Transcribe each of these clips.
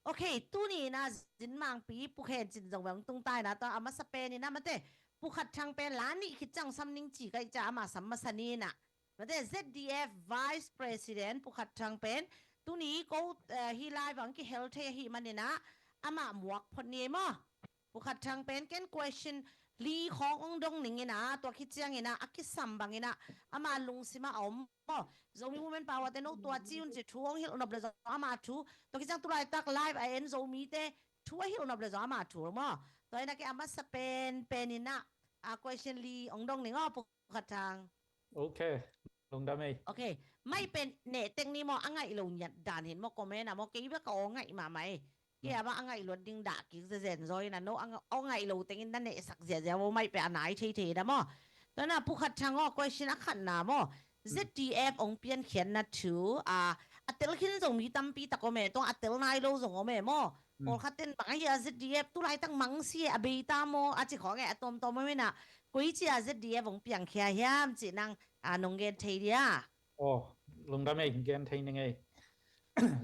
OK，都你那人忙比不可以真正往东带那到阿玛斯贝你那么的不可唱贝哪里去讲什么几个叫阿玛什么什么呢？那的 ZDF Vice President 不可唱贝都你go hi live 往去 health hi มันเนี่ยนะอามาหมวกพอดีมั้งบุคัดทางเป็นกัน question ลีขององค์ดงหนึ่งนะตัวคิดจังนะอักขิสัมบังนะอามาลุงสิมาเอามั้ง zomi women power te no tua chiun che thuang hil no ble ama thu to ki chang tu lai tak live I en zomi te thua hil no ble ama thu mo to ina ke ama sa penina a question li ong dong ni ngo pu khatang โอเคลงได้ไหมโอเคไม่เป็นเนเต็งนี่มออังไงลงยัดด่านเห็นมอคอมเมนต์นะมอกี้ว่าก็อังไงมาไหมเกี่ยว่าอังไงลดดิ้งด่ากิ๊กเซนซอยนะโนอังไงลงเต็งนั่นเนี่ยสักเสียเสียว่าไม่เป็นอันไหนเท่ๆนะมอตอนนั้นผู้ขัดทางก็ question ขันนะมอ ZDF องเปลี่ยนเขียนนะถืออัตเตลขึ้นส่งมีตั้มปีตะก็ไม่ต้องอัตเตลนายโลส่งก็ไม่มอโอขัดเต้นบางอย่าง ZDF ตุลายตั้งมังเสียอเบต้ามออาจจะขอไงตอมไม่น่ะกุยจีอา ZDF องเปลี่ยนเขียนยามจีนังนงเกนเทีย โอ้ลงได้ไหมแกนไทยยังไง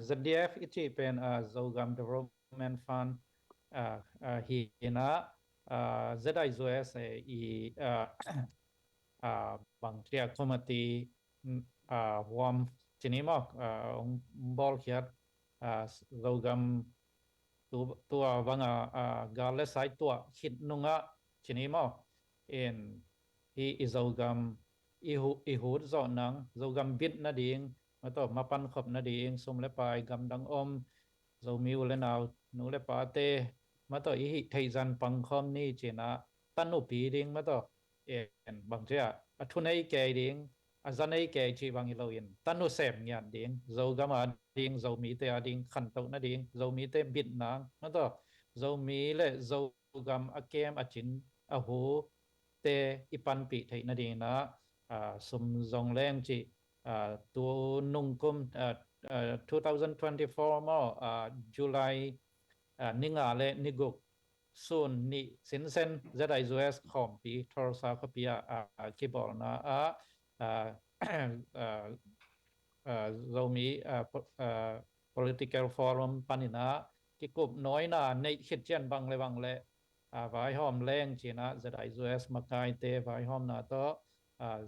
ZDF อีที่เป็นZogam Development Fund ฮีนะZIZOS อีบางที่คอมมิตี้วอมชนิดมั้งบอลเขียดZogam ตัวบางกาเลสไซตัวคิดนุ่งชนิดมั้งเอ็นฮีZogam ihud zo nang zo gam bit na ding ma to mapan khop na ding sum le pai gam dang om zo miu le naw nu le pa te ma to i thei zan pang khom ni chena tanu pi ding ma to en bang che a thunai ke ding a zanai ke chi bang i lo in tanu sem nyan ding zo gam a ding zo mi te a ding khan to na ding zo mi te bit nang ma to zo mi le zo gam a kem a chin a hu te ipan pi thei na ding na sum zong leng chi tu nung kum 2024 mo July ninga le niguk sun ni sinsen zai US khom pi thor sa khopia kibol na zomi political forum panina ki kup noi na nei khit chen bang le vai hom leng china zai US makai te vai hom na to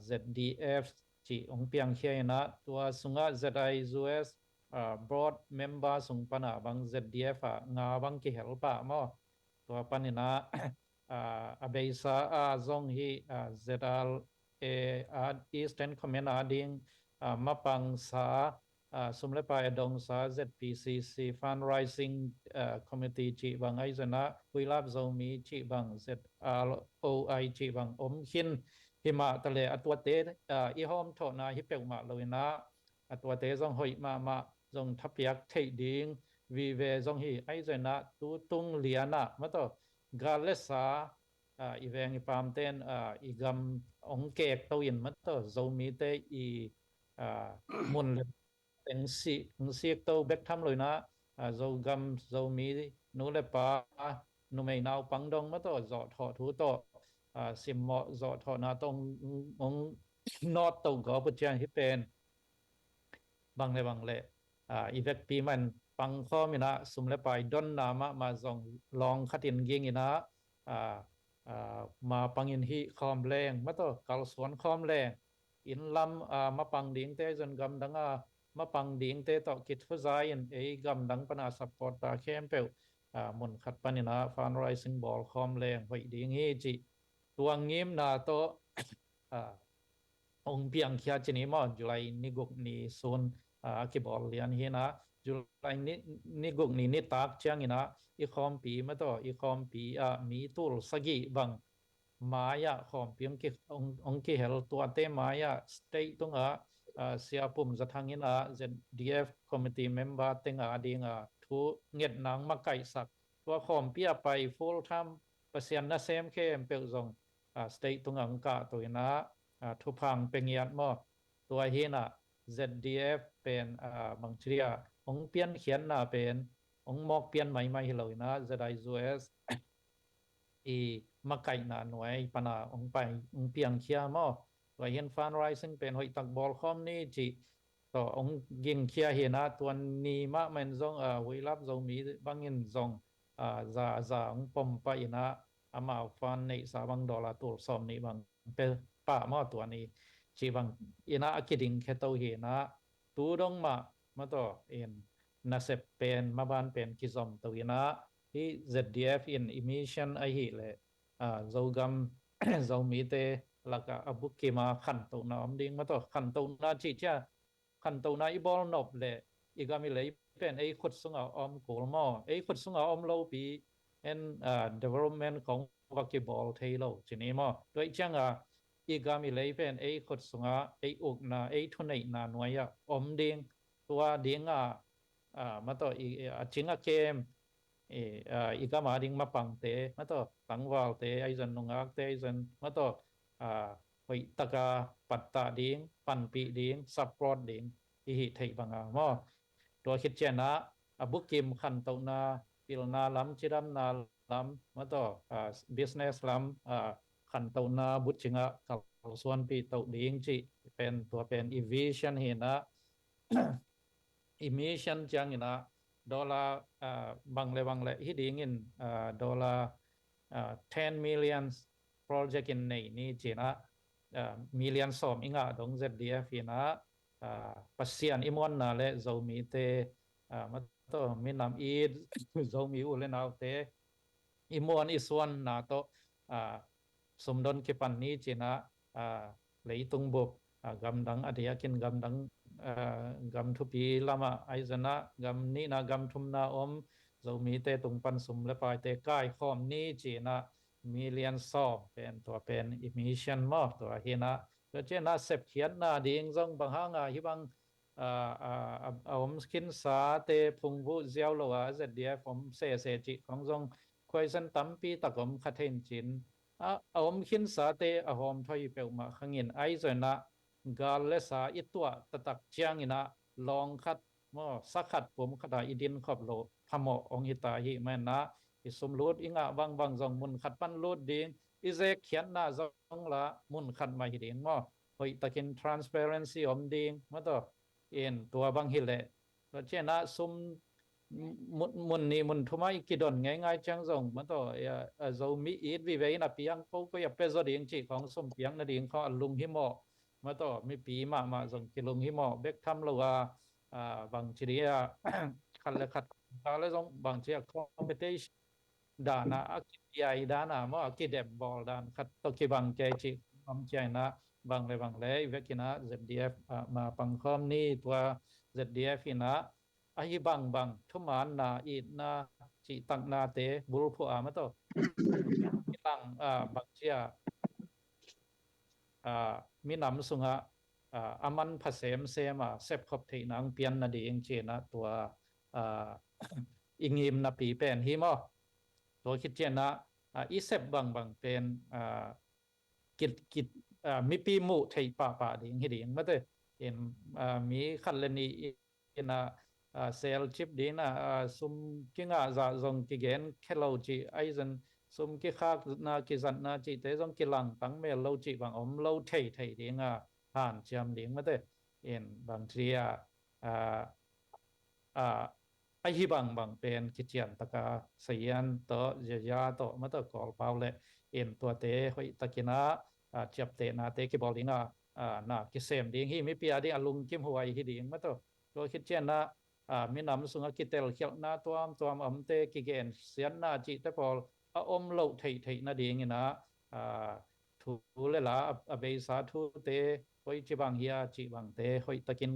ZDF จีองเปียงเขียนะตัวสุงะ ZIZOS broad member สุงปนะบาง ZDF งาบางกิเฮลปะมอตัวปนินะอเบซาซงฮีZL Eastern Command ดิงมาปังสาสมเลปายดงสา ZPCC Fundraising Committee จีบางไอซนะคุยลับโซมีจีบาง ZROI จีบางอมขินหิมะทะเลอัตัวเตอีหอมโทนาฮิเปกมาเลยนะอัตัวเตซองหอยมาซองทับยักเทดิงวีเวซองฮีไอเจนะตูตุงเลียนะมาต่อกาเลสาอีเวงอีปามเตนอีกัมองเกกตัวอินมาต่อโซมีเตอีมุนเลเต็งซีกตัวเบกทำเลยนะโซกัมโซมีนูเลปานูไม่นาวปังดงมาต่อจอดถอดทูต่อสิมเหมาะจอดถอดนาตรงนอตตรงก็ปุจจัยที่เป็นบางเลยอีเวกปีมันปังข้อมินะสุมเลไปดอนนามะมาส่งลองขัดินยิงอินะมาปังอินฮีคอมแรงมาต่อกาลสวนคอมแรงอินลำมาปังดิ่งเตจนกำดังมาปังดิ่งเตต่อคิดฟุซายินกำดังปนาสปอร์ตตาเข้มเปลมุนขัดปนินะฟันไรซิงบอลคอมแรงไว้ดิ่งฮีจีตัวงิมนาโตองเพียงเขียจนีมอจุไลนิกุกนีโซนคิบอลเลียนเฮนะจุไลนิกุกนีนิตากเชียงอินะอีคอมปีมาต่ออีคอมปีมีตุลสกีบังมายาคอมปีองกิเฮลตัวเตมายาสเตย์ตรงเสียปุ่มจะทางอินะ ZDF committee member เต็งดิงทุเงียดนางมาไก่สักตัวคอมปีไป full time เปอร์เซ็นต์นะเซมเข้มเปิลซงstate ตรงอังกาตัวนะทุพังเป็นยันมอตัวเฮนะ ZDF เป็นบางทีองเปลี่ยนเขียนนะเป็นองมอกเปลี่ยนใหม่ๆเลยนะ ZIZOS อีมาไก่นะหน่วยปนาองไปองเปลี่ยนเขียนมอตัวเห็นฟันไรซึ่งเป็นหอยตักบอลคอมนี่จีต ต่อองยิงเคียเห็นนะตัวนี้มามันซงวิลับซงมีบางเงินซงzaองปมไปนะอามาฟันใน$3ตัวสอมนี้บางเป็นป่ามาตัวนี้ชีบางอินะคิดิงแค่ตัวเห็นนะตัวดงมาต่อเอ็นน่าเสพเป็นมาบ้านเป็นกิจอมตัวนะที่ ZDF in emission ไอหิเลยzougam zoumite laka abukima khanto na amding mato khanto na chi cha khanto na ibol nop le igami le pen ei khut sunga om kolmo ei khut sunga om lo pi en development ของ wakibol thailo chini mo doi changa igami le pen ei khut sunga ei uk na ei thunai na noya om ding tua dinga mato chinga kem igama ding mapang te mato pangwal te aizen nungak te aizen mato hoi taka patta ding panpi ding support ding hi thei banga mo to khit chena abukim khan to na pilna lam chiram na lam mato business lam khan to na butchinga kal suan pi to ding chi pen to pen evasion hina emission chang ina dollar bang le hiding in dollar 10 million project in nei ni china million som inga dong ZDF ina pasian imon na le zomi te ma to minam id zomi u le naw te imon iswan na to sumdon ke pan ni china leitung bok gamdang adiakin gamdang gam thupi lama aizana gam ni na gam thumna om zomi te tungpan sum le pai te kai khom ni china million som pen to pen emission mo to hina to chena sep khian na ding zong bang hanga hi bang om skin sa te phungbu ziaw lo wa ZDF om se chi khong zong question tampi takom khathen chin om khin sa te ahom thoi pe ma khangin aizana gal le sa itwa tatak chiang ina long khat mo sakhat pum khata idin khop lo phamo ong hita hi man na isum lut inga bang zong mun khat pan lut ding ize khian na zong la mun khat ma hi ding mo hoi takin transparency om ding ma to in tua bang hi le to chena sum mun ni mun thumai kidon ngai chang zong ma to zo mi it vi ve na piang po ko ya pe zo ding chi khong sum piang na ding kho lung hi moมาต่อมีปีมาส่งกิลงหิมอเบกทำเราว่าบางทีเนี่ยขัดเลยขัดตาเลยส่งบางทีคอมเพติชด่านะอักษรใหญ่ด่านะมั่วกิเดบบอลด่านขัดตะกี้บางใจจีความใจนะบางเลยเวกินะ ZDF มาปังคอมนี่ตัว ZDF นะไอ้บางทุมานนะอีนะจีตังนาเตบุรุษผู้มาต่อตังบางเชียมีน้ำสุงะอามันผสมเสมาเสพขบที่นังเปียนนาดีเองเจนะตัวอิงิมนาปีเป็นฮิมอตัวคิดเจนะอีเสพบางเป็นกิดมีปีมุที่ป่าดีเองดีเองมาเตอเห็นมีขันเลนีอินะเซลชิปดีนะซุมกิงอาจะจงกิเกนแค่เราจีไอซันสมกิข้านากิจันนาจิเตจงกิลังตั้งเมลเราจิบางอมเราเทเดียงผ่านจำเดียงมาเตเอ็นบางทีไอฮิบางเป็นกิจยันตะกาเสียนต่อเจียต่อมาต่อกอลเปล่าเลยเอ็นตัวเตหอยตะกินะจับเตนาเตกิบอลิงนากิเซมเดียงฮีไม่เปียดีอลุงกิมหัวฮีเดียงมาต่อตัวคิดเจนนะมีน้ำสุงกิเตลเขียวนาตัวอมเตกิเกนเสียนนาจิตะพอลอมโลไทยนาดีงี้นะทูเลล่ะอเบสาทูเตหอยจีบังเฮียจีบังเตหอยตะกิน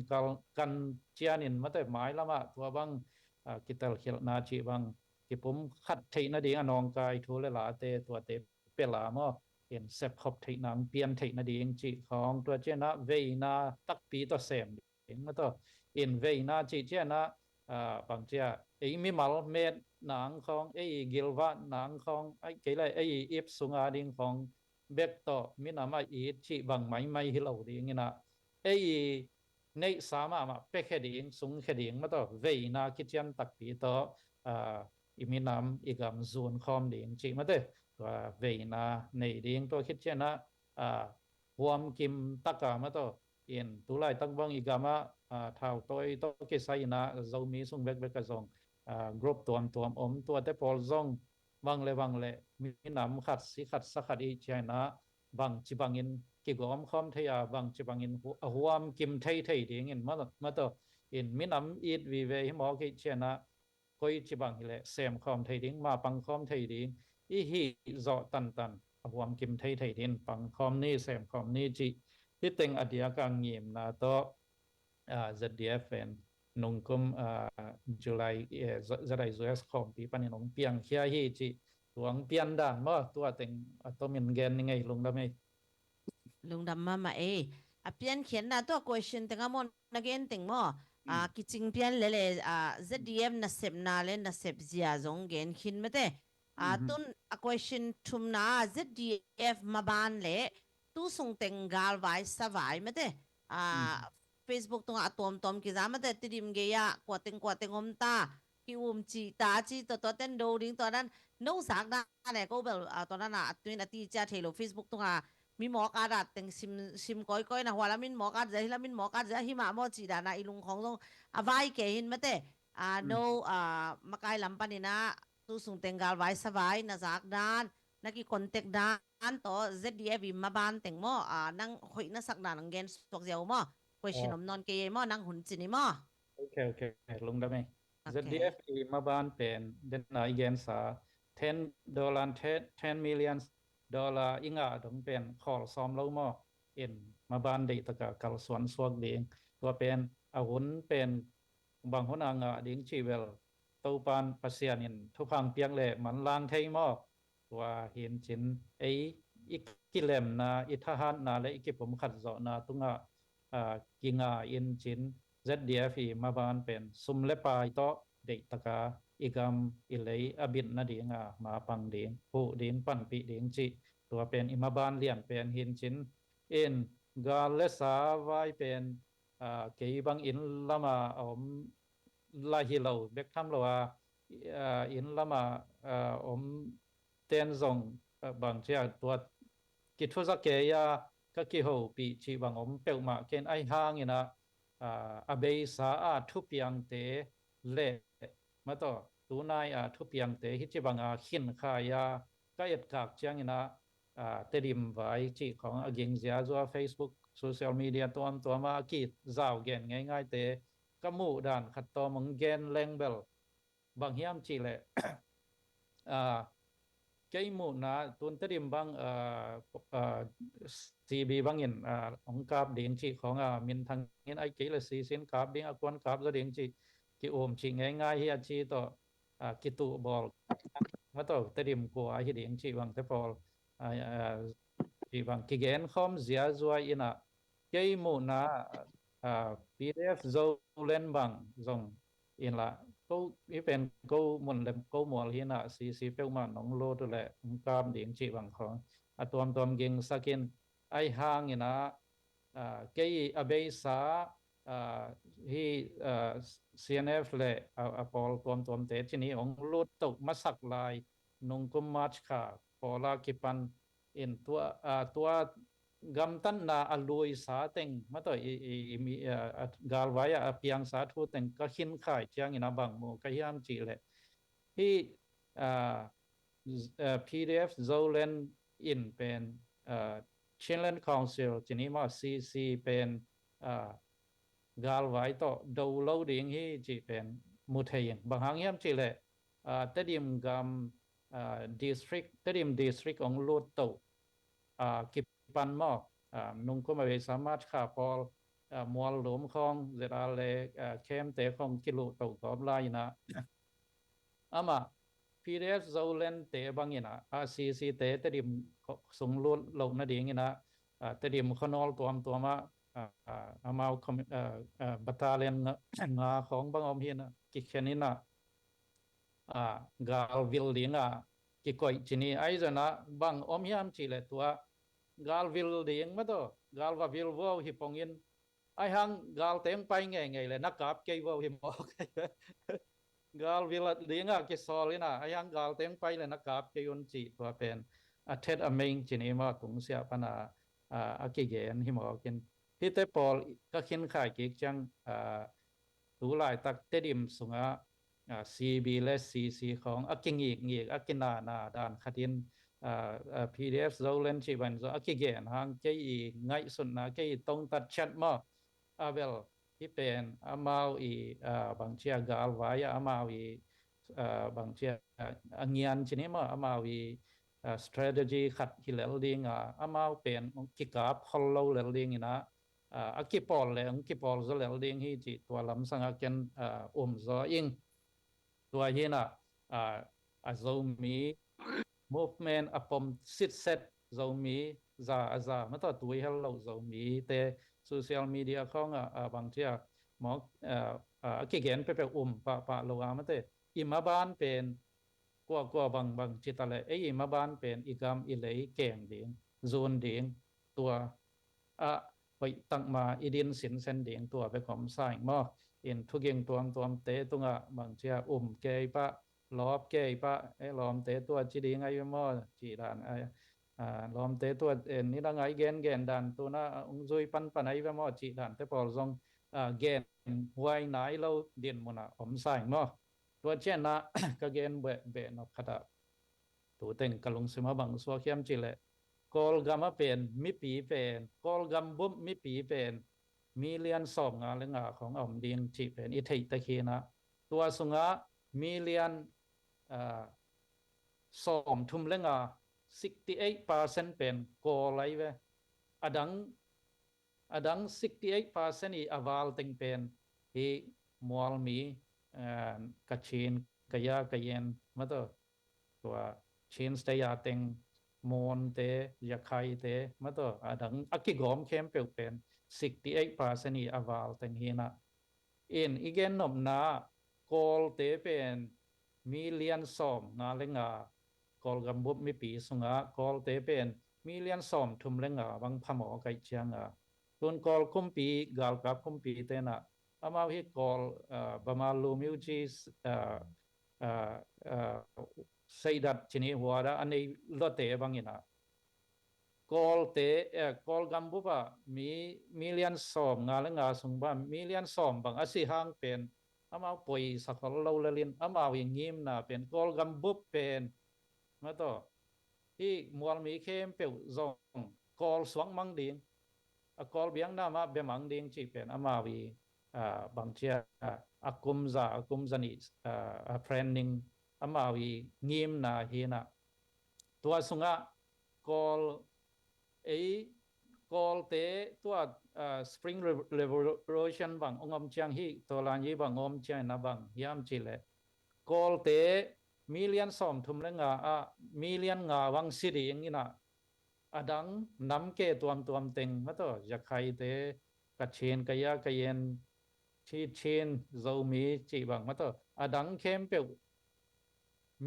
กันเจียนินมาแต่หมายละมาตัวบังกิตลเขียนาจีบังกิผมขัดไทยนาดีอนองกายทูเลล่ะเตตัวเตเปล่ามอเห็นเซปขบไทยนังเปลี่ยนไทยนาดีจีของตัวเจนะเวนาตักปีตัวเสมเห็นมาตัวเอ็นเวนาจีเจนะบางเจ้าไอ้มีมัลเมดหนังของไอ้กิลวาหนังของไอ้เกี่ยไอ้อิฟสุงาดิงของเบกโตมีนามาอีชีบางไม่ฮิลาวดิงินะไอ้ในสามารถมาเป็กเฮดิงสุงเฮดิงมาต่อเวนาคิดยันตักปีโตอิมีนามอีกำซูนคอมดิงจีมาเตตัวเวนาในดิงตัวคิดยันนะวอมกิมตักกามาต่อ in tulai tak bang igama thau toi to ke sai na zomi sung bek bek ka zong group tuam tua te pol zong wang le mi nam khat si khat sa khat i china bang chi bangin ki gom khom thaya bang chi bangin huam kim thei ding in ma to in mi nam it vi ve hi mo ki china koi chi bang hi le sem khom thei ding ma pang khom thei ding i hi zo tan huam kim thei ding pang khom ni sem khom ni chiที่เต็งอดียกังยิมนะโตZDFNนงคุมจุลัยจะได้ US ของปีปันนงเปียงเขียฮีจิตัวงเปียนด่านบ่ตัวเต็งตัวมินเกนยังไงลงได้ไหมลุงดำมาเอเปลี่ยนเขียนนะตัว question แต่ก็มอนนักเรียนติงมั้กิจเปลี่ยนเลยZDF น่ะเสพนาเลยน่ะเสพเสียจงเกนขินไม่ได้ตุน question ทุมนา ZDF มาบ้านเลยตู้ส่งเต็งกาลไว้สบายไม่ได้Facebook ตรงตอมกิจาไม่ได้ติดิมเกียกวาดเต็งอมตากิวมจีตาจีตัวเต้นดูดิ้งตอนนั้นนู้สักนะเนี่ยก็แบบตอนนั้นตัวนี้ตีจ้าเทโล Facebook ตรงมีหมอกาดัดแต่งซิมก้อยนะหัวละมินหมอกาดจะมินหมอกาดจะหิมะหมอจีดานะอีลุงของตรงไว้เกหินไม่ได้โนมาไกลลำปันนี่นะตู้ส่งเต็งกาลไว้สบายนะสักด้านนักกีคอนแทคด้านต่อ ZDF มาบ้านแต่งหม้อนั่งคุยนะสักด้านนังเกนสวกเจียวหม้อ question นอนเกยหม้อนั่งหุ่นจีนี่หม้อโอเคลงได้ไหม ZDF มาบ้านเป็นเดนนาอีเกนสา$10 $10 millionอิงาดงเป็นขอซ้อมเล่าหม้อเอ็นมาบ้านเด็กตะกะกัลสวนสวกเดียงตัวเป็นอาหุนเป็นบางคนอ่างดิ้งชีเวลตัวปานปัสยานินทุกพังเปียงเละมันลางเทยหม้อตัวเห็นจินอีกกิเลมนาอิทหารนาและอีกผมขัดเจาะนาตุงกิงาอินจิน ZDF มาบ้านเป็นซุมเลปายโตเด็กตะกาอีกามอิเลยอบินนาดีงามาปังดีงผู้ดีงปันปีดีงจิตัวเป็นอิมาบ้านเลี้ยงเป็นหินจินเอ็นกาเลสาไว้เป็นเกี่ยบังอินละมาลาฮิโลเบกทำละว่าอินละมาเต้นซงบางเจ้าตัวกิทุสเกียก็กี่หูปีชีบางเปิลมาเกณฑ์ไอห่างนะอเบสาทุบยังเตเล่มาต่อตัวนายทุบยังเตฮิจิบังขินขายาก็ยัดกากเจียงนะเตดิมไว้จีของกิงเสียจัว Facebook โซเชียลมีเดียตัวมากีดจ้าวเกณฑ์ง่ายๆเตก็มู่ด่านขัดต่อมังเกณฑ์แรงเบลบางเฮียมจีเลยเกี่ยมูนะตุนเตดิมบางซีบีบางอินองค์การดิ่งจีของมินทางอินไอเกี่ยเลยซีซินกับดิ่งกวนกับจะดิ่งจีกิโอมจีง่ายๆเฮียจีต่อกิตุบอลมาต่อเตดิมกัวไอดิ่งจีบางเทปอลจีบางกิเกนคอมเสียจวยอินะเกี่ยมูนะPDF โซเลนบางซงอินละก็เป็นก็มันเล่มก็มัวที่น่ะซีเปลมันน้องโลดแหละกามดิ่งจีบางของตัวเก่งสักินไอห่างอินะเกี่ยอเบสาที่CNF เลยพอตัวเตจินี้องโลดตกมาสักลายนงกุมมาชค่ะพอลากิปันอินตัวกำตันนาอลุยสาเต็งมาต่อมีกาลไว้เพียงสาธุเต็งก็ขินข่ายเจียงอินาบังโมก็ยามจีเลยที่PDF โซเลนอินเป็นChilean Council จีนี้มาCCเป็นกาลไว้ต่อดาวโหลดให้จีเป็นมุทัยบางครั้งยามจีเลยเตดิมกำdistrict เตดิม district ของโลดโตกิปันหม้อนุ่งก็ไม่สามารถขาพอมัวหลวมของเจราเลเข้มเตะของกิโลตกตอบลายนะอามา PDF โซเลนเตะบางอย่างนะCC เตะเตดิมส่งลุลงนาดีงี้นะเตดิมขนอลตัวมาอามาบัตตาเลนงาของบางอมเฮียนะกิเชนินะกาลวิลลิงกิก่อยจีนี่ไอ้เจ้านะบางอมเฮียมจีเลตัวกาลวิลเดียงมาตัวกาลว่าวิลวอฮิปองอินไอ้หังกาลเต็งไปไงเลยนักกับเกี่ยววอฮิมอกกาลวิลเดียงกิสอลินะไอ้หังกาลเต็งไปเลยนักกับเกี่ยวนจีตัวเป็นเท็ดอเมงจีนี่มาตุงเสียปนากิเกนฮิมอกิน ที่เตปอลก็ขินข่ายกิกจังตูหลายตักเตดิมสุงCB และ CC ของอักกิงอีกอักกินาด่านขัดินPDF โซเลนชีบันโซอักกิเกนหางเกยง่ายสุดนะเกยตรงตัดชัดมากเวลที่เป็นมาวบางเชียกาลไว้มาวบางเชียเงียนชนิดมาวstrategy ขัดฮิเลลดิงมาวเป็นกิกาบฮอลโลเลลดิงนะอักกิปอลเลยอักกิปอลโซเลลดิงที่จิตัวลำสังกักันโซอิงตัวเฮน่ะโซมี movement upon sit set zomi za ma to tui hello zomi te social media khong bang chia mo ki gen pe pa lo ma te imaban pen kwa bang chitale e imaban pen igam ilei keng ding zone ding tuaไปตั้งมาอีดินสินเซนเดียงตัวไปของสร้างมออินทุกอย่างตัวเตะตัวบางเชียเกยปะล้อเกยปะล้อมเตะตัวจีดีไงมอจีดานล้อมเตะตัวนี่ละไงเกนดันตัวน่ะจุยปันไอ้มอจีดานแต่พอลงเกนไว้ไหนเราเดียนมันผมสร้างมอตัวเช่นนะก็เกนเบนนกขดาตัวเต็งกะลงสมาบังสวเข้มจีเลกอลกัมเป็นมิปีเป็นกอลกัมบุบมิปีเป็นมีเลียนสองเรื่องของอมดินจีเป็นอิทธิตะคีนะตัวสุงมีเลียนสองทุ่มเรื่อง68%เป็นกอลไรเวอดัง68%อีอวาลติงเป็นที่มัวมีกัจฉินกยากเย็นมาตัวชินสเตียติงมอนเตยาไคเตมาตัวดังอักกิกอมเข้มเปลเป็น68%อีอวาลติงฮีนะอีกนนมนากอลเตเป็นมีเลียนสอมเลงกอลกัมบุบมีปีสุงกอลเตเป็นมีเลียนสอมทุมเลงบางพมอไกเชียงตุนกอลคุมปีกาลกับคุมปีเตนะมาฮิกอลบามาลูมิวจีใส่ดัดชนิดหัวอันนี้ลดเตะบางอย่างกอลเตกอลกัมบุบมีเลียนสอมเลงสุงบ้ามีเลียนสอมบางอาศิฮังเป็นมาป่วยสักเราเลินมาอย่างงี้นะเป็นกอลกัมบุบเป็นมาต่อที่มัวมีเข้มเปลวซองกอลสวงมังดิงกอลเบียงน้ามาเบมังดิงจีเป็นมาวีบางเชียอากุมซานิเฟรนนิงมาวีงี้นะเฮนะตัวสุงะกอลกอลเตตัวSpring Revolution บางองค์เชียงฮีตัวลานยีบางองค์เชียงนะบางยามจิเลกอลเตมิเลียนสอมทุมเลงมิเลียนวังสิริอย่างนี้นะดังน้ำเกตัวเต็งมาตัวจะใครเตกัดเชนกะยากะเย็นชีเชนโซมีจีบางมาตัวดังเข้มเปลว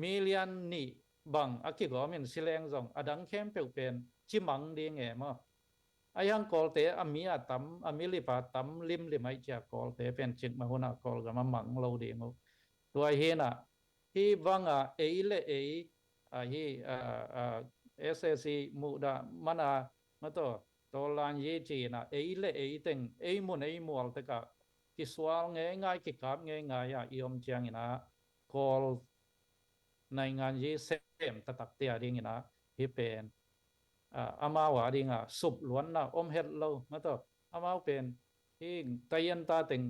มิเลียนนี่บางกิกอมินสิเลงซองดังเข้มเปลวเป็นจิมังดีเงี้ยมั้งยังกอลเตมีตัมมีลิปาตัมลิมไอจากอลเตเป็นจิตมาหุนากอลกับมามังเราดีงูตัวเฮน่ะที่วังเลฮีSSC มุดามันมาตัวลานเยจีน่ะเลเต็งมุนมัวแต่ก็กิสวาลง่ายกิกับง่ายยอมเจียงนะกอลในงานเยเซมตักเตียดิ้งนะที่เป็นมาวาดิ้งสุบล้วนนะเฮ็ดเรามาตัวมาเป็นที่ตายันตาเต็ง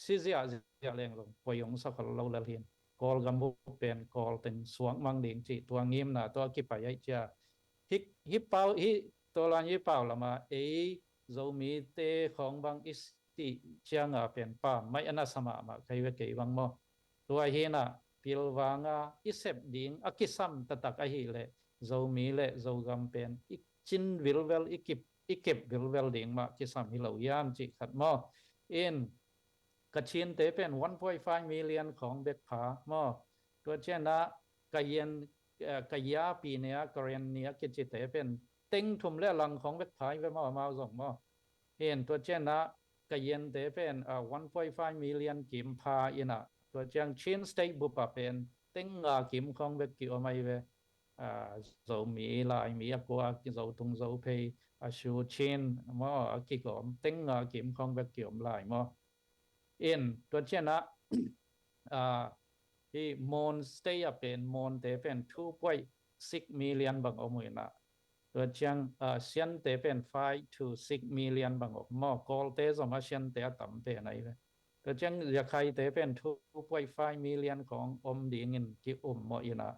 ซิเซียเลี้ยงลงพยงสักเราเลียนกอลกัมบุเป็นกอลเต็งสวงมังดิ่งจีตัวงิมนะตัวกิปายจะฮิปเปาตัวลานฮิปเปาละมาโซมีเตของบางอิสติเชียงเป็นป่าไม่อนาสมาใครเวกบางมอตัวเฮนะพิลวางอิเซบดิ่งกิซัมตักฮิเลโซมีเลโซกัมเป็นจินวิลเวลอีเก็บวิลเวลดิ่งมากิซัมฮิลายามจิขัดมอกระชินเตเป็น 1.5 million ของเบ็กผามอตัวเช่นนะกะเย็นกะยาปีเนี้ยกรณีเนี้ยกิจิเตเป็นเต็งทุ่มเล่หลังของเบ็กผาไปมาส่งมอเห็นตัวเช่นนะกะเย็นเตเป็น1.5 million กิมพาอินะตัวเช่นชินสเตย์บุปเป็นเต็งกิมของเบ็กกิโอไม่เวโซมีลายมีกัวกิโซตุงโซเพย์ a shu chin mo a ki kom teng nga kim khong bek kiom lai mo in to chenaที่มอนสเตย์เป็นมอนเตเป็น2.6 million บางอมุยนะตัวเชียงเซียนเตเป็น5 to 6 million บางอมอกอลเตสมาเซียนเตต่ำเตไหนเลยตัวเชียงยาไคเตเป็น2.5 million ของอมดีงินที่มออีนะ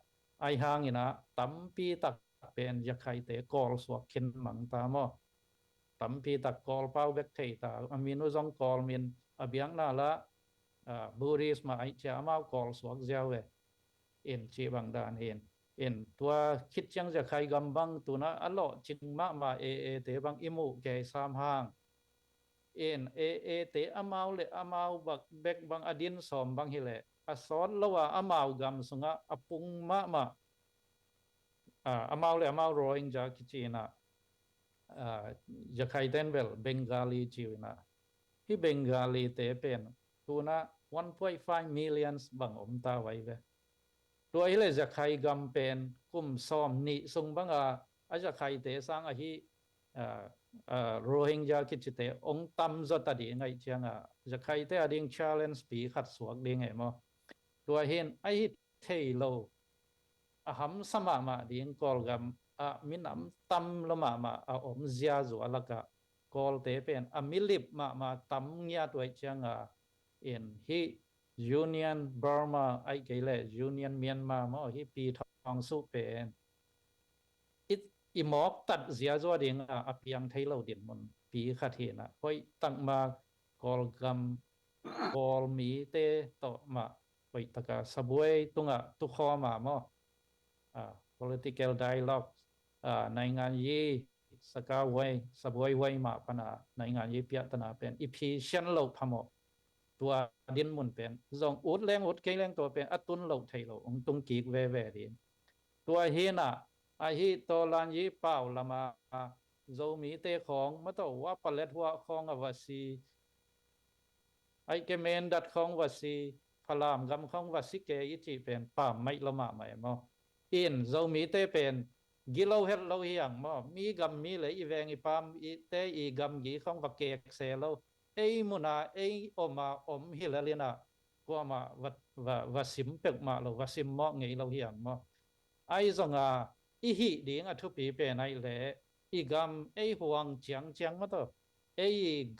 ไอห่างอีนะต่ำปีตักเป็นยาไคเตกอลสวกขินมังตามอต่ำปีตักกอลเป้าเบกเทตาอามินุซองกอลมินอเบียงนาละบูริสมาไอเจ้ามากอลสวกเจ้าเวเอ็นจีบางดานเอ็นตัวคิดยังจะใครกำบังตัวนะอัลโลจิงมาเตบังอิมูแกสามห้างเตอมาเลอมาบักเบกบังอดินสอมบังฮิเลอสอนละว่าอมากำสงะอปุงมาอมาเลอมาโรอิงจากิจีนะจะใครเต้นเวลเบงกาลีจีนะที่เบงกาลีเตเป็นตัวนะ1.5 million บังอมตาไว้เวตัวอิเลจะใครกำเป็นกุมซ้อมนี่ทรงบังอาจะใครเตะสร้างอาฮิโรฮิงญาคิดจิเตองตัมจดตัดยังไงเชียงจะใครเตะดิ่ง challenge ปีขัดสวกดิ่งไงมั้งตัวเห็นไอฮิเทโลหัมสมาดิ่งกอลกำมินตัมละมาอมเจียจัวละกะกอลเตเป็นมิลิบมาตัมเงียตัวเชียงเอ็นฮิUnion Burma ไอเกล Union Myanmar มั้งที่ปีทองสุเป็นอีหมอกตัดเสียจัวดิ่งอภิยังไทยเราเด่นมันปีขัดเห็นเพราะตั้งมากอลกำกอลมีเตต่อมาไปตะกาสบวยตุงตุคอมามั้งpolitical dialogue ในงานยี่สกาไว้สบวยไว้มาปนาในงานยี่เปียตนาเป็นอีพีเชนโลพมตัวดินมุนเป็นจงอุดแรงอุดเกยแรงตัวเป็นอัตุนโลไทยโลองตุงกีกเวดินตัวเฮน่ะไอฮีตอลันยีเป่าละมาโจมีเตของมาตัวว่าปเลตหัวของอวสีไอเกเมนดัดของวสีพลามกำของวสีเกยจีเป็นป่าไม่ละมาไม่มออินโจมีเตเป็นกิโลเฮลโลเฮียงมอมีกำมีเลยอีแวงอีปามอีเตอีกำกีของวเกกเซโลมุนาอมฮิลเลนะก็มาวัดสิมเป็กมาเราวัดสิมมอไงเราเหียงมอไอซงอีฮีดิ่งทุปีเป็นไอเล่อีกำห่วงเจียงมาตัว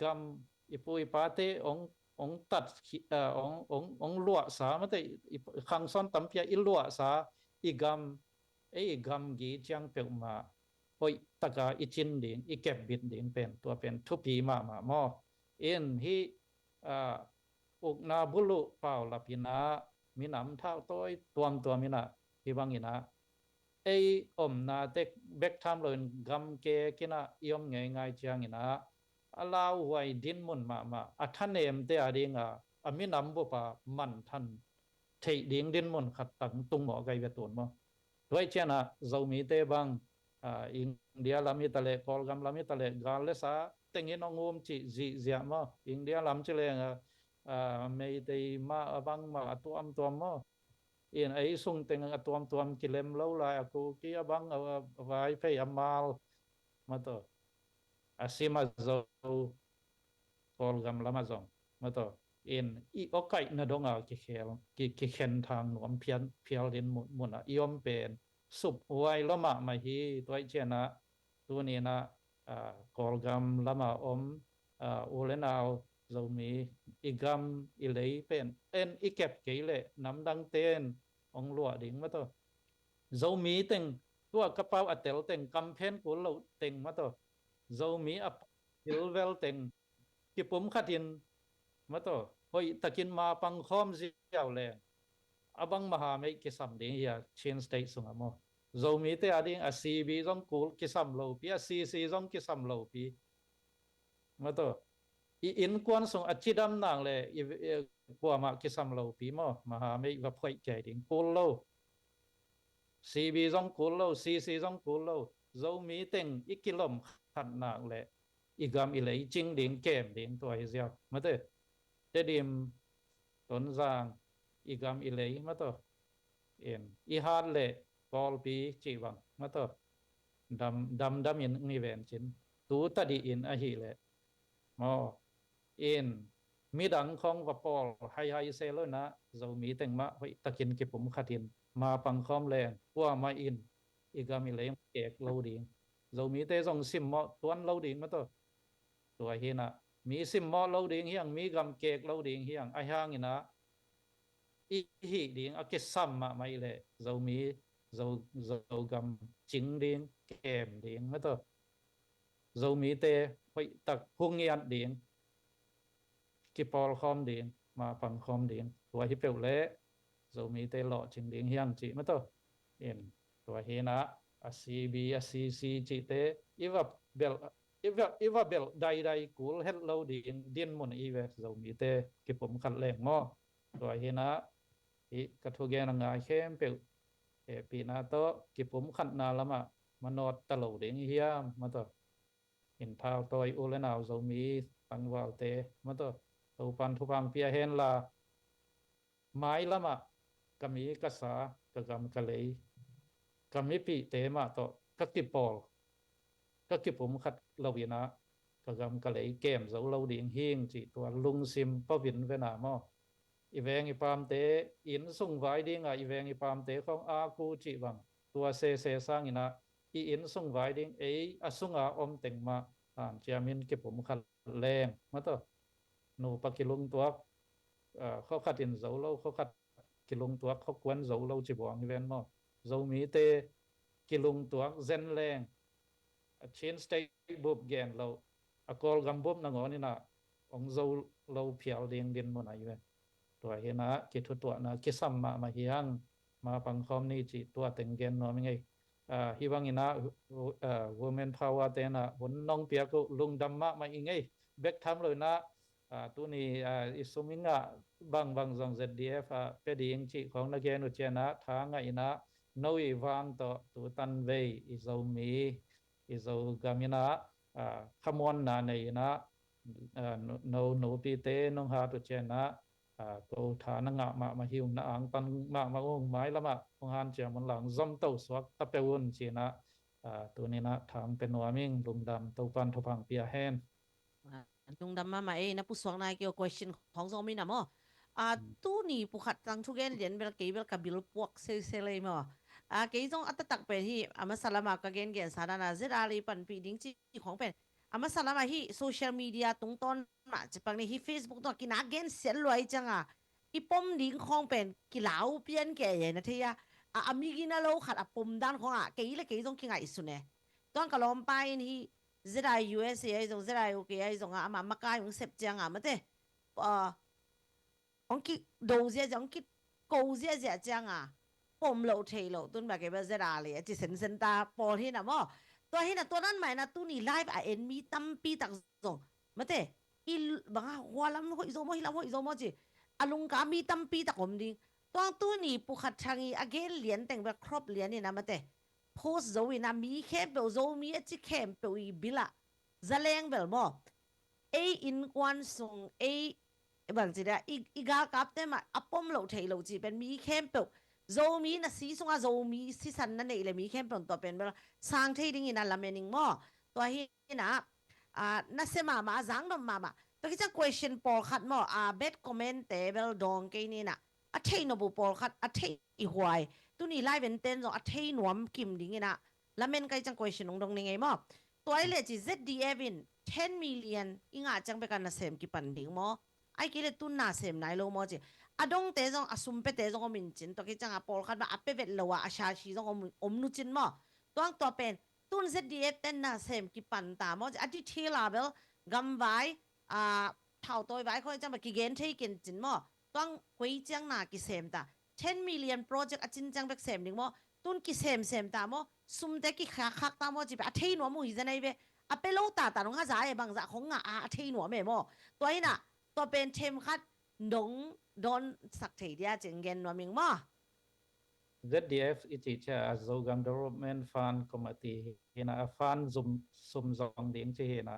กำอีปุยปาเตองตัดองลวสามาตัวขังซ้อนตั้มเปียอีลวสาอีกำกีเจียงเป็กมาพอยตะกาอีจินดิ่งอีเก็บบิดดิ่งเป็นตัวเป็นทุปีมามอเอ็นที่อุกนาบุลุเป่าลับยินามีน้ำเท่าตัวมินะที่บางยินะนาเต็กเบกทำเลยกำเกกินะยอมง่ายจังยินะลาวไว้ดินมุนมาทันเอ็มเตอดิ่งมีน้ำบุปผามันทันเทดิ่งดินมุนขัดตั้งตุงหมอไกเวตุนมั้งด้วยเช่นเรามีเตบังอินเดียลามิตะเลกอลกำลามิตะเลกาเลสาแต่งน้องงมจีเสียมาอินเดียลำเชลงไม่ได้มาบังมาตัวมาอินไอส่งแต่งตัวกิเลมเล่าลายกูกี้บังไว้ไปอามาลมาตัวซิมาโซกอลกำลามาซองมาตัวอินโอเคนะดงกิเข็นทางหนวมเพียลดินมุนยอมเป็นสุบไว้ละมาฮีตัวเจนะตัวนี้นะกอลกำละมาอุเลนาวเรามีอีกำอีเลยเป็นอีเก็บเกลเลยน้ำดังเต้นองลัวดิ่งมาตัวเรามีเต็งตัวกระเป๋าอัตเตลเต็งกำเพนกุลเราเต็งมาตัวเรามีอัพฮิลเวลเต็งที่ผมขัดินมาตัวเฮ้ยตะกินมาปังคอมเสียวเลยบังมหาไม่กิสัมดิ่งอย่าเชนสเตทสุงามอเรามีแต่อดิ่งซีบีต้องกูกิสัมโลปีซีต้องกิสัมโลปีมาตัวอินควนส่งอัจฉิดำนางเลยกว่ามากิสัมโลปีมอมหาไม่ว่าพ่อยใจดิ่งกูโลซีบีต้องกูโลซีต้องกูโลเรามีเต็งอีกิลมขันนางเลยอีกำอีเลยจริงดิ่งเกมดิ่งตัวเสียวมาตัวเตดิมต้นจางอีกำอีเลยมาตัวอีฮาร์เลยกอลปีจีวังมาตัวดำยินงีเวนจิน tu ta di in a hi le mo in mi dang khong va pol hai se lo na zo mi teng ma hoi takin ki pum khatin ma pang khom len kwa ma in igami le kek lo ding zo mi te zong sim mo tuan lo ding ma toตัวเฮนะมีซิมมอลเราดิ่งเฮียงมีกำเกกเราดิ่งเฮียงไอห่างนะอีหีดิ่งอากิซัมมาไม่เลยเรามีเรากำจิงดิ่งเกมดิ่งไม่ต้องเรามีเตะไปตักพุงเงียนดิ่งกิปอลคอมดิ่งมาปังคอมดิ่งตัวฮิปเปิลเล่เรามีเตะหล่อจิงดิ่งเฮียงจีไม่ต้องเอ็นตัวเฮนะอาซีบีอาซีซีจีเตอีว่าเบลอีว่าเบลใดกูเฮลโลดิ่งเดียนมันอีเวสเรามีเตะกิปผมขัดแรงมั่วตัวเฮนะอีกระทุกแกนงายเข้มเปลปีนาโตกิปผมขัดนาละมานอดตลอดดิ่งเฮียมาต่อเห็นท้าวตัวอุเลนาวเรามีปังวาวเตมาต่อตัวปันทุพังเปียเฮนลาไม้ละก็มีกษากกำกะเลยก็มีปีเตมาต่อก็กิปอลก็กิผมขัดเราวินะก็กำกะเลยเกมเราดิ่งเฮียงจีตัวลุงซิมป้าวินเวนามออีแวงอีปามเตอินส่งไว้ดิ่งอีแวงอีปามเตของอากูจีบังตัวเซสร้างอีนะอีอินส่งไว้ดิ่งอสุงอาอมเต็งมาเจียมินเก็บผมขัดแรงมาต่อหนูปักกิลุงตัวเขาขัดอินเราเขาขัดกิลุงตัวเขากวนเราจีบวงอีเวนมอเรามีเตกิลุงตัวเซนแรงชินสเตย์บุบแกนเราอกอลกัมบุบนางอนี่นะองเราเพียวเดียงเดียนมันอะไรตัวเห็นนะกิทุตัวนะกิสัมมาเฮียงมาปังคอมนี่จีตัวเต็งเกนนอมิไงฮิวังอินะwomen power เตนะบนน้องเปียกลุงดำมาอิงไงเบกทำเลยนะตัวนี้อิสุมิงะบางซอง ZDF เป็นดีงจีของนักเรียนอุเจนะทางไงนะน้อยวังต่อตัวตันเวอิโซมีอิโซกามินะขมวนนาในนะโนปีเตนงหาตุเจนะก็ฐานงะมาหิวนะอังตันมาองไม้ละองหานเจียมันหลังจอมเต้าสวกตะเปวุนจีนะตัวนี้นะทางเป็นวามิงลุงดำตัวปันทุพังเปียแฮนลุงดำมานะผู้สวงนายเกี่ยวกับ question ของซอมินะมั้งตู้นี่ผู้ขัดตังทุกเย็นเรียนเวลาเกี่ยวกับบิลพวกเซเลยมั้งเกี่ยวกับอัตตักเป็นที่มาสลามกับเกณฑ์เกณฑ์สาธารณะเจดาลีปันปีดิ้งจีของเป็นมาสลามที่โซเชียลมีเดียตรงต้นมาจะปังในที่ Facebook ตัวกินนักเกณฑ์เสียรวยจังอีปมดิ้งของเป็นกิเหลาเปลี่ยนแก่ยันะที่มีกินแล้วขัดปมด้านของเกี่ยวกับเกี่ยวกับกินอะไรสุดเนี่ยตอนก็ลองไปนี่เจดา USA ไอ้ตรงเจดา UK ไอ้ตรงมากายของเสพจังมาเต้องคิดดูเสียจังคิดกูเสียจังปมโลเทโลตุนแบบเก็บเจดาเลยจิเซนตาปอที่น่ะมั้งตัวที่น่ะตัวนั้นหมายนะตัวนี้ไลฟ์เอ็นมีตั้มปีตักส่งมาเต้อีบางหัวลำหัวอีโซโมฮิลำหัวอีโซโมจีลุงกามีตั้มปีตักผมดิตัวนี้ปุขัดช่างอีเกลเลียนแต่งแบบครบเลียนนี่นะมาเต้โพสโซวินะมีแค่เปลโซมีจิแค่เปลอีบิละจะแรงเบลมั้งอินควันส่งบางทีเนี่ยอีกากับเต็มปมโลเทโลจีเป็นมีแค่เปลโซมีนะสีส่งโซมีสีสันนั่นเองเลยมีแค่เป็นตัวเป็นแบบสร้างที่ดิ้งนั่นละเมนิงมั้งตัวเฮียนะนั่นเสมาจังนมาตัวที่จะ question ปอลขัดมั้งเบ็ดคอมเมนต์เตเบลดองแค่นี้นะเทนบุปอลขัดเทอีหวยตัวนี้ไล่เป็นเต้นส่งเทนวมกิมดิ้งนะละเมนก็จะ question ตรงนี้ไงมั้งตัวไอ้เลยจี ZDF 10 million อีงาจังไปกันนะเสมกี่ปันดิ้งมั้งไอ้กิเลตุนน่าเสมไหนโลมั้งจีดงเตจงสุ่มเปเตจงอมินจินตัวกี้จังปอลขัดว่าเปเวลลัวชาชีจงอมนุจินมั้งตัวเป็นตุน ZDF เต้นน่าเสมกี่ปันตามมั้งที่เทลาเบลกำไว้เท่าตัวไว้เขาจังแบบกี่เกณฑ์ที่กินจินมั้งกุยจังน่ากี่เสมตา10 million project จินจังแบบเสมดิ้งมั้งตุนกี่เสมตามมั้งสุ่มเตกี่คักตามมั้งจีแบบเทนวมุยจะไหนเวเปโลตาน้องข้าจ่ายบางจ่าของเทนวมมั้งตัวนี้น่ะตัวเป็นเทมคัดดงโดนสักทีเดียจึงเงินว่ามิงมั้ง ZDF อิจิเชอ Zogam Development Fund Committee เห็นฟันซุมซองเดียงที่เห็น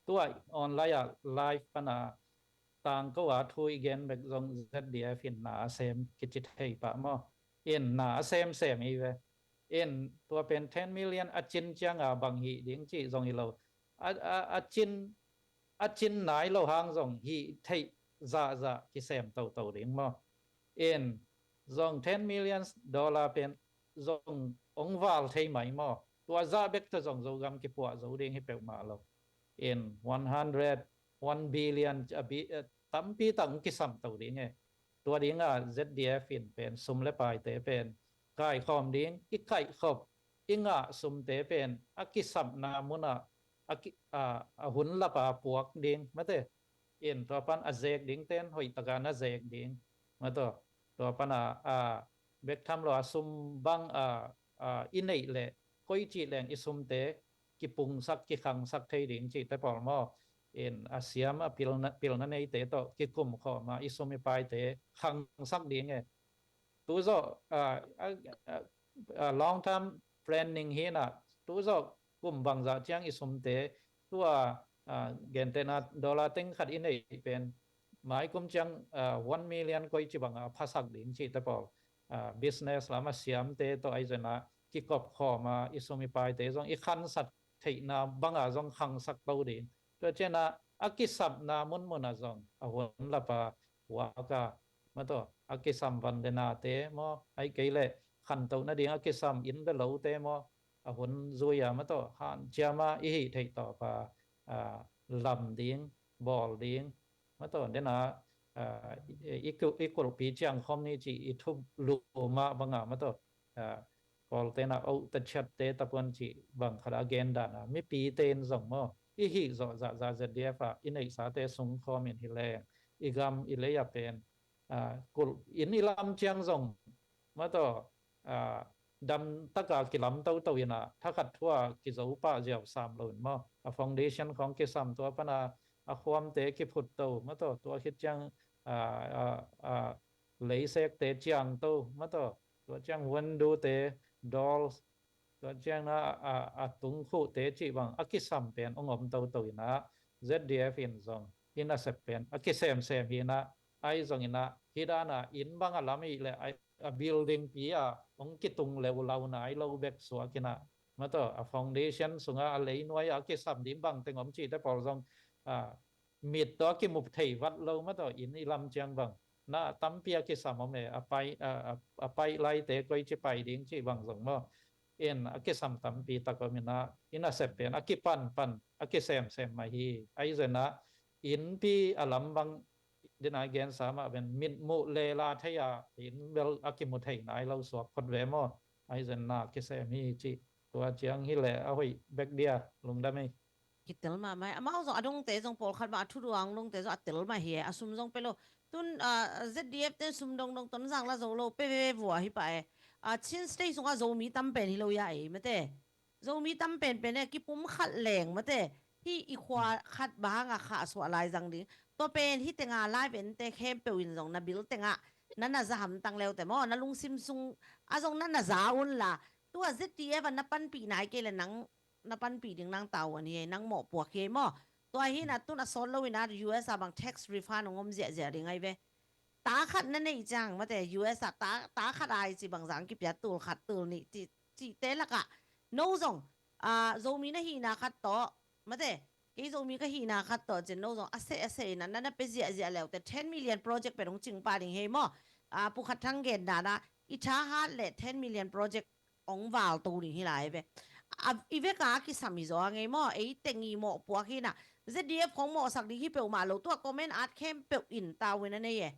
ตัวออนไลน์ไลฟ์ปนาต่างก็ว่าทุยเงินแบบซอง ZDF เห็นหนาเซมกิจให้ปะมั้งเอ็นหนาเซมอีเวเอ็นตัวเป็น10 million จินจังบางฮีเดียงที่ซองอีเรา a chin nai lo hang zong hi thei za ki sem to ding mo in zong $10 million pen zong ong wal thei mai mo tua za bek ta zong zo gam ki po zo ding hi pe ma lo in 101 billion tampi tang ki sam to ding e tua ding ZDF in pen sum le pai te pen kai khom ding ki kai khop inga sum te pen ki sam na muna hun la pa puak ding mate in to pan azek ding ten hoi taka na zek ding mato to pan bek tham lo sum bang inei le koi chi leng isum te ki pung sak ki khang sak thei ding chi te por mo in asiam pil na nei te to ki kum kho ma isum mi pai te khang sak ding e tu zo long term planning hi na tu zo kum bang za chiang isum te tua gen te na dollar teng khat in ei pen mai kum chang 1 million koi chi bang phasak ding chi te por business lama siam te to ai jana ki kop kho ma isumi pai te jong i khan sat thei na banga jong khang sak to ding to chena akisap na mun jong a hon la pa wa ka ma to akisam vandena te mo ai ke le khan to na ding akisam in the lo te mo a hon zuya ma to han chama i hi thei to pa lam ding bol ding ma to dena equal pi chang khom ni chi i thu lu ma banga ma to kol te na au ta chat te ta pon chi bang khara agenda na mi pi ten zong mo i hi zo za ZDF in ei sa te sung khom in hi le igam i le ya pen kul in i lam chiang zong ma to dam taka ki lam to ina tha khat thua ki zo pa jiao sam lo mo foundationของki sam to pana khom te ki phut to ma to to hit chang lấy sek te chiang to ma to to chang wan do te dolls to chang na tung khu te chi bang akisam pen ongom to ina ZDF in zong ina sep pen akisem sem hina ai zong ina hidana in bang alami le a building pi ong kitung lew law na ai low bek so kina ma to foundation sunga lei noi akisam dim bang tengom chi te por zong mit to ki mup thei wat lo ma to in i lam chang bang na tampia ki samom ne apai lai te koi chi pai ding chi bang zong mo in akisam tampi takomina ina sepen akipan akisem ma hi ai zena in pi alam bang dina gen sama ben mit mu le la thaya in bel akimu thei nai lo so khot ve mo ai zena kisem hi chi tua chiang hi le a hoi bek dia lung da mai kitel ma mai ama zo adong te jong pol khat ba thu ruang long te zo atel ma hi asum jong pelo tun ZDF te sum dong dong ton jang la zo lo pe wa hi pa chin stay sunga zo mi tam pen hi lo ya e mate zo mi tam pen pen ki pum khat leng mate hi i khwa khat ba nga kha so lai jang ding to pen hi te nga lai pen te khem pe win jong na bil te nga na na za ham tang leo te mo na lung sim sung a jong na na za un la tua ZDF na pan pi nai ke le nang na pan pi ding nang taw ani nang mo po ke mo to hi na tu na sol lo ina US abang tax refund ngom je je ring ai ve ta khat na nei chang ma te US ta khat ai chi bang jang ki pya tu khat tu ni chi te la ka no zong zo mi na hi na khat to ma te ke zo mi ka hi na khat to chen no zong ase na pe je je le te 10 million project pe rong ching pa ding he mo pu khat thang gen da na i tha ha le 10 million project ong wal tu ni hi lai ve ive ka ki sami zo ngai mo e tengi mo po ki na ZDF khong mo sak di hi pe ma lo to comment at kem pe in ta wen ne ye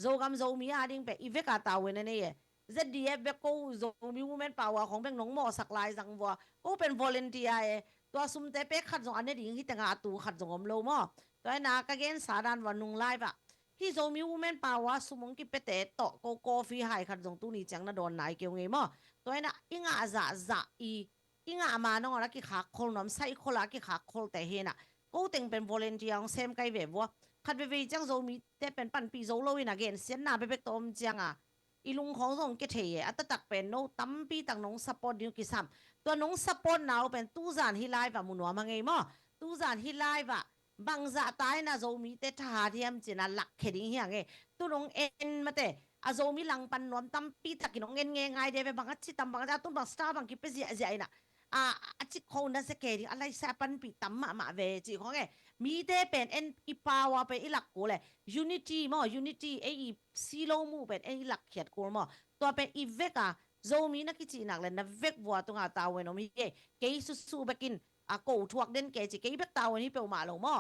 zo gam zo mi a ding pe ive ka ta wen ne ye ZDF be ko zo mi women power khong beng nong mo sak lai jang wa ko pen volunteer e to sum te pe khat zo ane ding hi tanga tu khat zo ngom lo mo to na ka gen sa dan wa nung lai ba hi zo mi women power sumong ki pe te to ko coffee hai khat zong tu ni chang na don nai keu ngai mo to na inga za inga ama no ra ki kha khol nom sai khola ki kha khol te he na ko teng pen volunteer ang sem kai ve bo khat ve chang zo mi te pen pan pi zo lo in again sian na be be tom chang ilung khong zong ke the ye atatak pen no tam pi tang nong support ni ki sam to nong support now pen tu zan hi live va mun wa ma ngei mo tu zan hi live va bang za tai na zo mi te tha thiam china lak khe ding hi ange tu nong en ma te a zo mi lang pan nom tam pi tak ki nong en nge ngai de be bang chi tam bang ja tu bang star bang ki pe zia zia ina จิโคนนั่นสเกดิอะไรแซปันปีตั้มมาเวจิของไงมีเดเป็นเอ็นอีปาวาเป็นอีหลักกูเลย unity มั้ง unity ไอ้ซีโลมูเป็นไอ้หลักเขียดกูมั้งตัวเป็นอีเวกโซมีนักกิจนักเลยนะเวกวัวตรงตาเวนมีเกยสู้ไปกินกูทวกเด่นเกจิเกยเวกตาวันนี้เปล่ามาลงมั้ง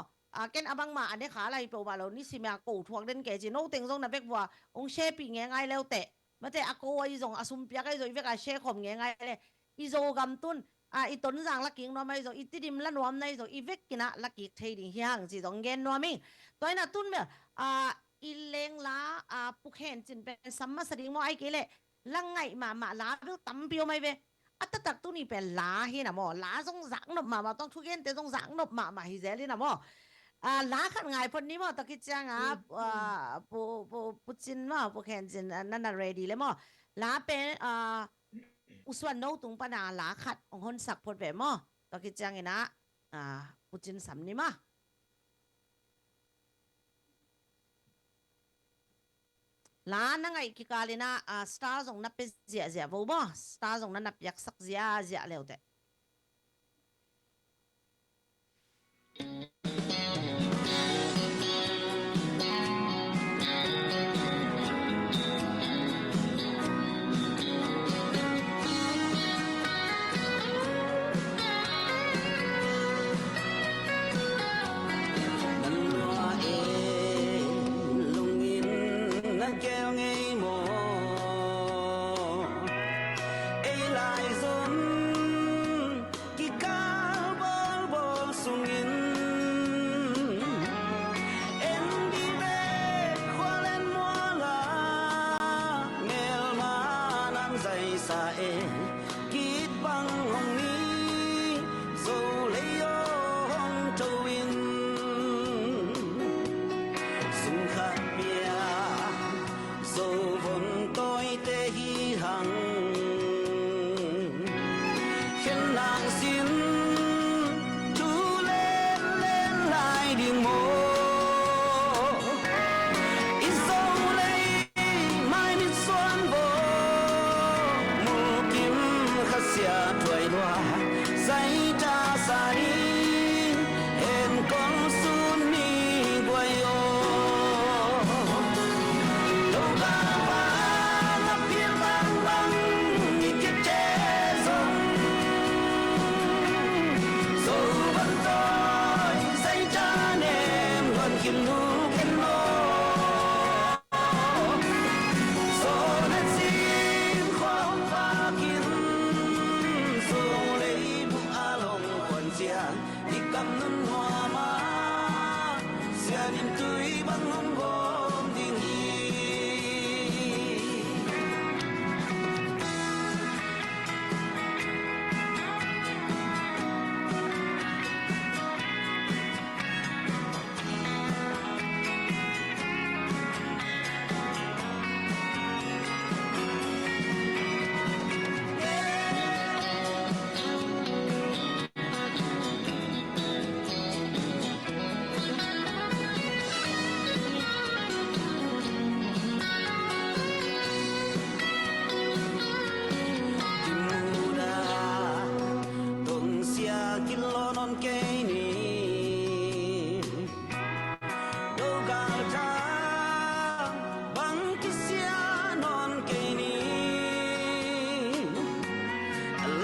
เกณฑ์บังมาอันนี้ขาอะไรเปล่ามาลงนี่สิมากูทวกเด่นเกจิโน้ตเต็งตรงนั้นเวกวัวองเชปีเงี้ยไงแล้วแต่มาแต่กูไอ้ตรงซุมเปียกไอ้ตรงอีเวกเชคอมเงี้ยไงเลยอีโซกำตุนอีต้นจางลักกิ่งนัวไม่ตรงอีติดิมละนัวไม่ตรงอีเวกกินะลักกิ่งเทดิงเฮียงจีตรงเงินนัวมิ่งตัวนั้นตุนเนี่ยอีเลงลาปุกเห็นจินเป็นสัมมาสดิงมอไอ้เกล่ลังไงมาลาดูตั้มเปียวไม่เวตักตุนี่เป็นลาเฮียนะมอลาต้องสังนบมาต้องทุกเย็นแต่ต้องสังนบมาฮิเซลีนะมอลาขันไงพอนี้มอตะกิจจังปุจินมอปุกเห็นจินนั่นน่ะ ready เลยมอลาเป็นอุสวนโนตุงปนาลาขัดองคนสักพดแบบมอตะกิจจังไงนะปุจินสัมนี่มาลานั่งไอ้กิกาลินะสตาร์ส่งนับเป็นเสียบ่บ่สตาร์ส่งนับยักสักเสียแล้วแต่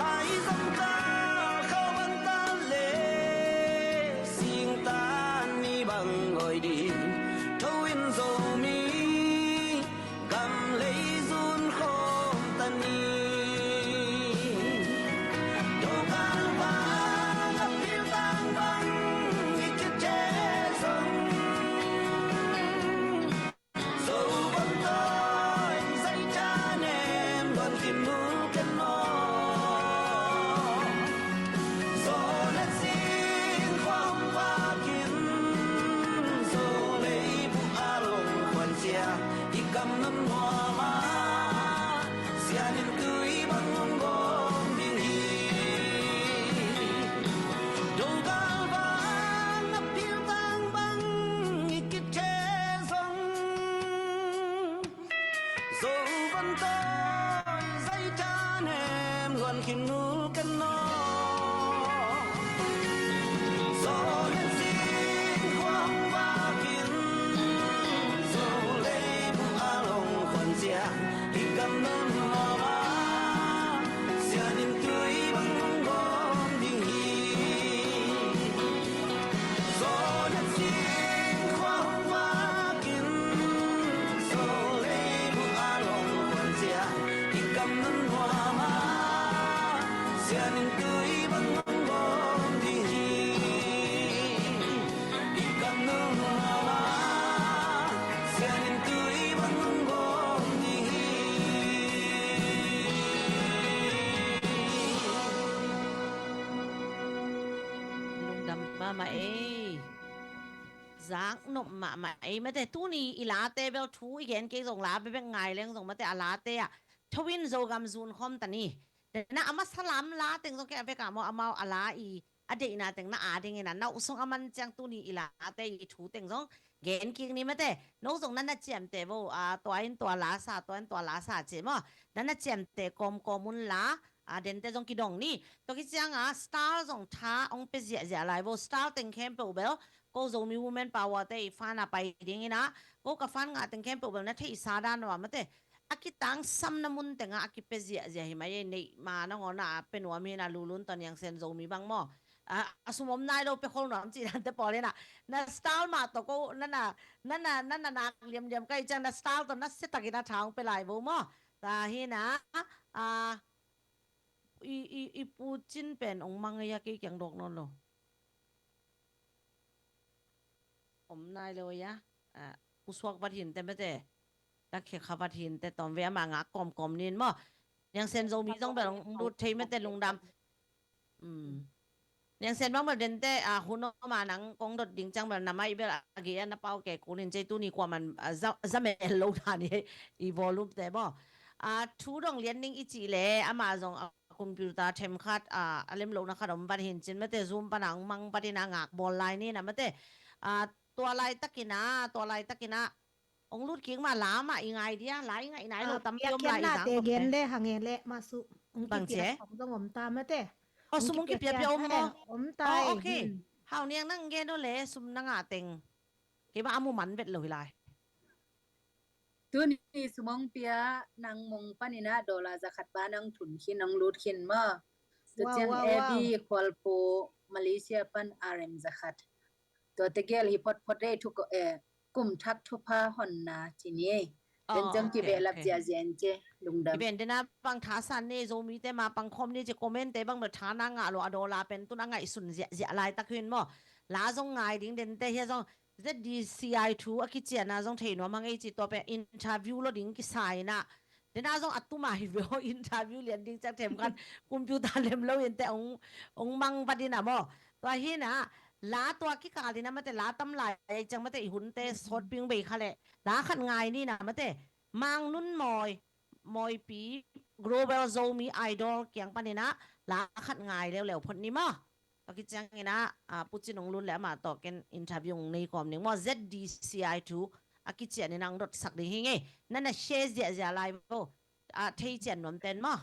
Hãy subscribe cho kênh Ghiền Mì Gõ để không bỏ lỡ hoa mà xưa những tuổi vẫn bom đi đi cầm nương hoa mà xưa những tuổi vẫn bom đi ลุงดำมาเอ้giang nộm mà ấy mà thế tu ni ila te bel thu igen ke zong la be be ngai leng zong ma te ala te à thwin zo gam zun khom tani de na ama salam la teng zong ke be ka mo amao ala i ade na teng na a ding na na usong aman chang tu ni ila te i thu teng zong gen king ni ma te no zong na na chem te bo a toa la sa che mo na chem te komun la à đến tới trong kỳ đồng ni tôi cái chăng à star dòng thá ông bây giờ lại vô star tình kem bầu béo cô dùng mi woman power te fan à bay đi na cô cái fan ngã tình kem bầu béo nó thấy sa đan và mà te akitang sam na mun te nga akipe giờ hi mai nei mà nó ngon à bên wa mi na lulun ton yang sen dùng mi bang mo à asumom nai đâu pe khol nom chỉ dan te pol na na star mà to cô na liam cái chăng na star to na set takina thang pe lai bo mo ta hi na à i pu chin pen ong mangaya ki kyang dok non lo om nai lo ya uswak batin te mete ta khe khabatin te tom ve ma nga kom nin mo yang sen zo mi jong be long lut thei mete lung dam yang sen bang ba den te huno ma nang kong dot ding chang ba na mai be agi na pau ke kunin che tu ni kwa man za me lo tha ni i volume te bo thu dong lian ning i chi le ama jong computerเทมคัดอเล่มลงนะคะดมบัดเห็นจินไม่แต่ซูมปนังมังบัดนางากบอลไลน์นี่นะไม่แต่ตัวไลน์ตะกินะองลูดเกียงมาล้ามาอีไงเดียไลน์ไงไหนเราตำเตียมไลน์สัง เกนเล่หางเงเล่มาสุบังเจ๊ต้องอมตามไม่แต่สุมุงกิเปียเปียอมบ่อมตายโอเคเฮาเนี่ยนั่งเกนโดเลซุมนางาเต็งเกมาอามุมันเบ็ดเลยไลตัวนี้สมองเปียนางมงปานินะดอลลาร์จะขัดบ้านนางถุนขินนางรูดขินมาตัวเจียงเอบีควอลโปมาเลเซียปันอาร์เอ็มจะขัดตัวตะเกียลฮิปพอดได้ทุกกลุ่มทักทุพาหอนนาจีนี่เป็นจังกิเบลับเจียเจนเจลุงดำเป็นเดนะบางท้าสันนี่โซมีแต่มาบางคอมนี่จะคอมเมนต์แต่บางเมื่อท้านางอะโลอดอลลาเป็นตัวนางไงสุนเสียลายตะคืนบ่ลาจงไงดิ้งเด่นแต่เฮียจงZDCI2 akitia na zong theino mangai chi to pe interview lo ding ki sai na de na zong atuma hi vo interview lian ding chak them kan computer lem lo yen te ong mang badina mo to hi na la to ki ka dina mate la tam lai chang mate i hun te sot ping be khale la khat ngai ni na mate mang nun moi pi global zomi idol kyang panina la khat ngai lew phon ni moตอกิจังไงนะปุจินงลุนแล้วมาต่อกันอินทาวิวในกรมหนึ่งว่า ZDCI2 อากิเจียนนางรถสักดีไงนั่นน่ะเชสเจียไลฟ์โเที่เจียนนวมเต็นมั้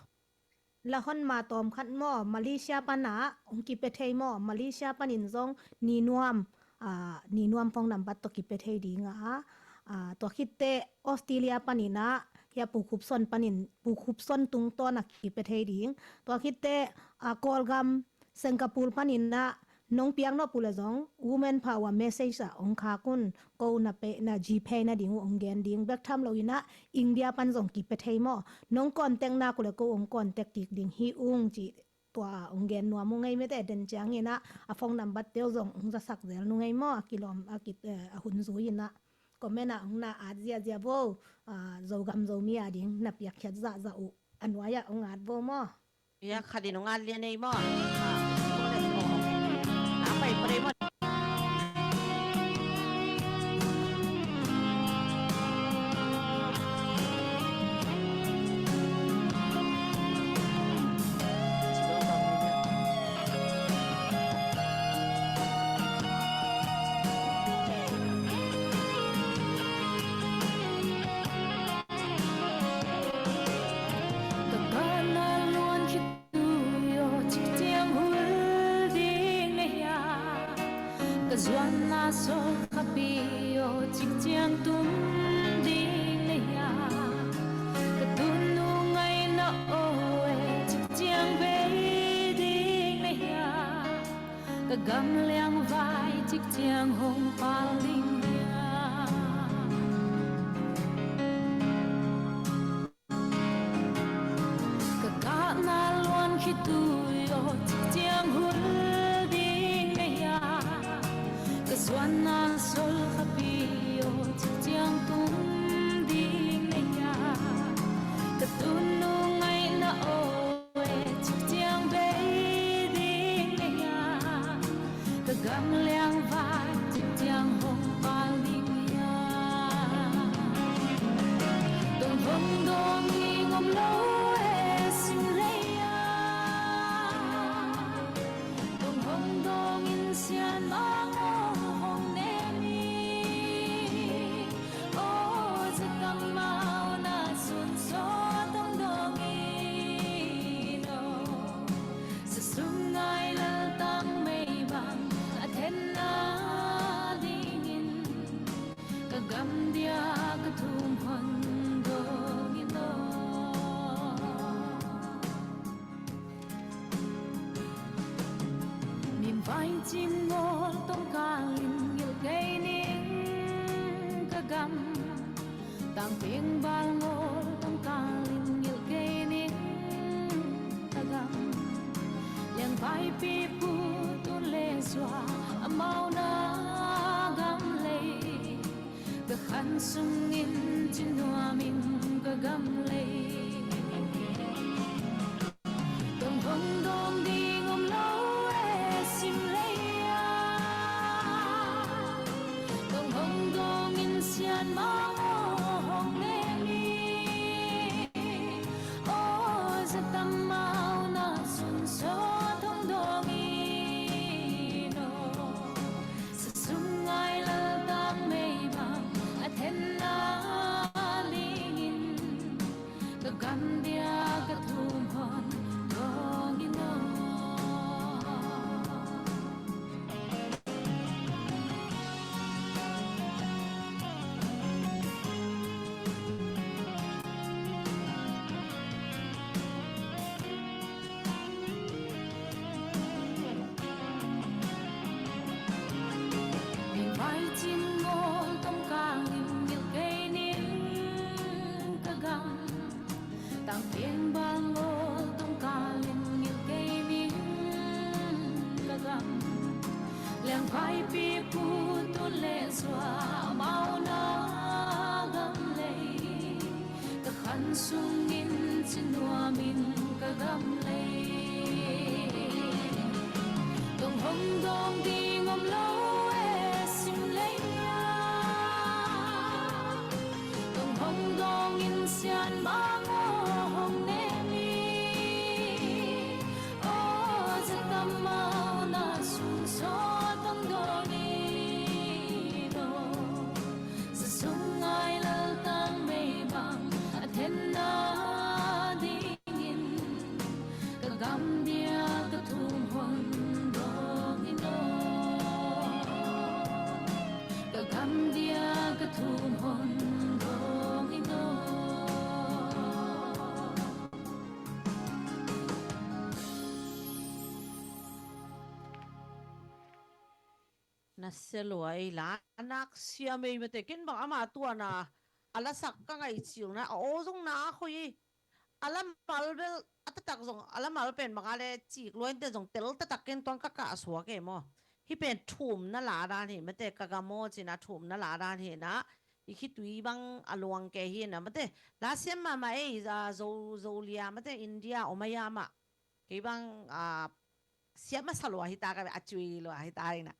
ละฮอนมาตอมขันหม้อมาเลเซียปานะองกิเปเทยหม้อมาเลเซียปานินซงนีนวมฟองนำบัตตกิเปเทยดีงะตัวคิดเตออสเตรเลียปานินะเฮียปูคุบซอนปานินปูคุบซอนตุงต้นนักกิเปเทยดีตัวคิดเตกอลกัมสิงคโปร์ปันอินนะน้องเปียงนอปุระจง women power message องคากุนกูนับเป็นนะ GP นะดิ่งองเกนดิ่งแบกทำเราอยู่นะอินเดียปันจงกิเปเทยมอน้องก่อนแต่งหน้ากูเลยกูองก่อนแต่กิกดิ่งฮิอุงจีตัวองเกนนัวมุงไงไม่แต่เดินจางเงินะฟองนำบัดเดียวจงองจะสักเดลนุงไงมอกิลอมกิหุ่นซุยนะก็แม่น่ะองน่ะอาเจียโวโจกำโจมีอาดิ่งนับอยากเขียนจะอุอันวายองอาดโวมออยากขัดดินงานเรียนในมอไปไปหมด so kapio chikchiang tum ding le ya ka tunu ngai na oe chikchiang be ding le ya ka gam liang vai chikchiang hong pa ling ya vai chim ngô tông ca linh yêu gây nín ca gam tang pieng bal ngô tông ca linh yêu gây nín ca gam liền vai pi pu tuôn lệ xóa mau na gam lệ the khăn sung in trên hoa mình ca gam lệ đồng hồng đom đi ngom lâu e sim lệ đồng hồng đom in xian mang hồng lệ mi ô za tâm mau na sun so thông đom ino sa sung ai la tam mei bang a then na lingin ka gam dia ka thum hon gong ino mình vai chim ngô tông ca nghìn nhiều cây niên ca gam tang pieng ba ngô tông ca linh nhiều cây niên ca gam leng vai pi pu tuôn lệ xóa mau na gam lệ ca khăn sung in trên hoa min ca gam lệ đồng hồng đom đi ngom lâu e sim lệ đồng hồng đom in xian mang hồng nê mi ô za tâm mau na sun so tâm đô ni no sa sung ai lal tang mei bang a then na dingin ka gam dia ka thum hon dong ino ka gam dia ka thum hon dong ino na seluai la anak sia mei mate kin bang ama tua na ala sak ka ngai chiu na o zong na khoi ala malbel atatak zong ala mal pen bang ale chi loin te zong tel tatak ken tong ka ka suwa ke mo hi pen thum na la dan hi mate ka ga mo chi na thum na la dan hi na i khi tui bang along ke hi na mate la sem ma ma e za zo lia mate india omaya ma ke bang siapa salwa hi ta ka achui lo hi ta na